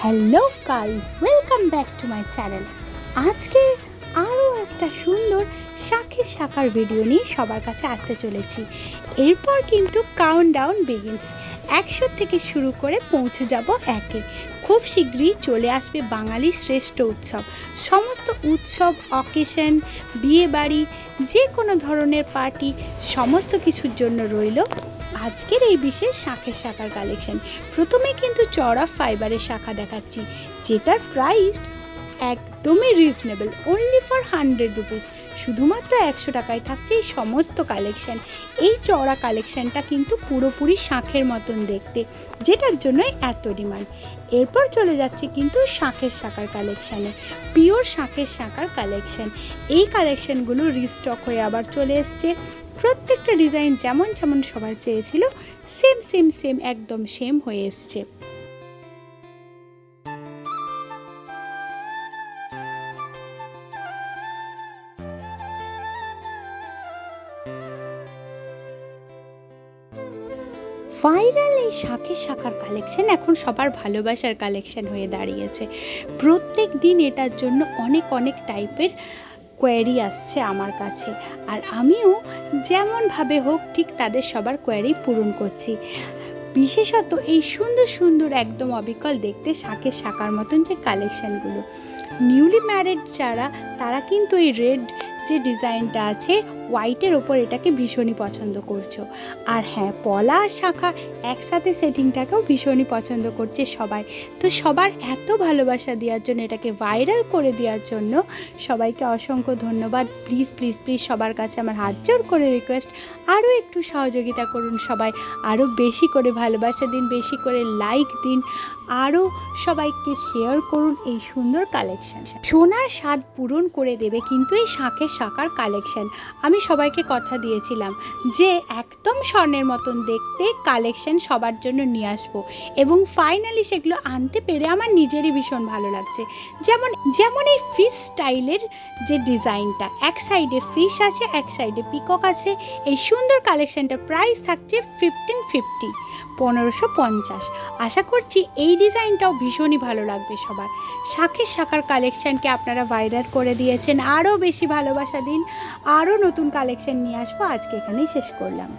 Hello guys, welcome back to my channel. আজকে আরও একটা সুন্দর শাঁখের শাখার ভিডিও নিয়ে সবার কাছে আসতে চলেছি। এরপর কিন্তু কাউন্টডাউন বিগিনস। 100 থেকে শুরু করে পৌঁছে যাব 1-এ। খুব শীঘ্রই চলে আসবে বাঙালির শ্রেষ্ঠ উৎসব। সমস্ত উৎসব, অকেশন, বিয়েবাড়ি, যে কোনো ধরনের পার্টি, সমস্ত কিছুর জন্য রইল আজকের এই বিশেষ শাঁখের শাখার কালেকশন। প্রথমে কিন্তু চওড়া ফাইবারের শাখা দেখাচ্ছি, যেটার প্রাইস একদমই রিজনেবল, অনলি ফর 100 রুপিস। শুধুমাত্র 100 টাকায় থাকছে এই সমস্ত কালেকশন। এই চওড়া কালেকশনটা কিন্তু পুরোপুরি শাঁখের মতন দেখতে, যেটার জন্য এত ডিমান্ড। এরপর চলে যাচ্ছে কিন্তু শাঁখের শাখার কালেকশানে, পিওর শাঁখের শাখার কালেকশন। এই কালেকশনগুলো রিস্টক হয়ে আবার চলে এসছে। প্রত্যেকটা ডিজাইন যেমন যেমন সবাই চেয়েছিল সেম একদম সেম হয়ে এসছে। ভাইরাল এই শাঁখের শাখার কালেকশন এখন সবার ভালোবাসার কালেকশন হয়ে দাঁড়িয়েছে। প্রত্যেক দিন এটার জন্য অনেক টাইপের কোয়ারি আসছে আমার কাছে, আর আমিও যেমনভাবে হোক ঠিক তাদের সবার কোয়ারি পূরণ করছি। বিশেষত এই সুন্দর একদম অবিকল দেখতে শাঁখের শাখার মতন যে কালেকশানগুলো, নিউলি ম্যারিড যারা, তারা কিন্তু এই রেড যে ডিজাইনটা আছে হোয়াইটের ওপর, এটাকে ভীষণই পছন্দ করছো। আর হ্যাঁ, পলা আর শাখা একসাথে সেটিংটাকেও ভীষণই পছন্দ করছে সবাই। তো সবার এত ভালোবাসা দেওয়ার জন্য, এটাকে ভাইরাল করে দেওয়ার জন্য সবাইকে অসংখ্য ধন্যবাদ। প্লিজ সবার কাছে আমার হাত জোর করে রিকোয়েস্ট, আরও একটু সহযোগিতা করুন সবাই, আরও বেশি করে ভালোবাসা দিন, বেশি করে লাইক দিন, আরও সবাইকে শেয়ার করুন এই সুন্দর কালেকশন। সোনার স্বাদ পূরণ করে দেবে কিন্তু এই শাঁখের শাখার কালেকশন। আমি সবাইকে কথা দিয়েছিলাম যে একদম স্বর্ণের মতন দেখতে কালেকশন সবার জন্য নিয়ে আসবো, এবং ফাইনালি সেগুলো আনতে পেরে আমার নিজেরই ভীষণ ভালো লাগছে। যেমন এই ফিশ স্টাইলের যে ডিজাইনটা, এক সাইডে ফিশ আছে, এক সাইডে পিকক আছে। এই সুন্দর কালেকশনটার প্রাইস থাকছে 1550। আশা করছি এই ডিজাইনটাও ভীষণই ভালো লাগবে সবার। শাঁখের শাখার কালেকশানকে আপনারা ভাইরাল করে দিয়েছেন, আরও বেশি ভালোবাসা দিন, আরও নতুন কালেকশন নিয়ে আসবো। আজকে এখানেই শেষ করলাম।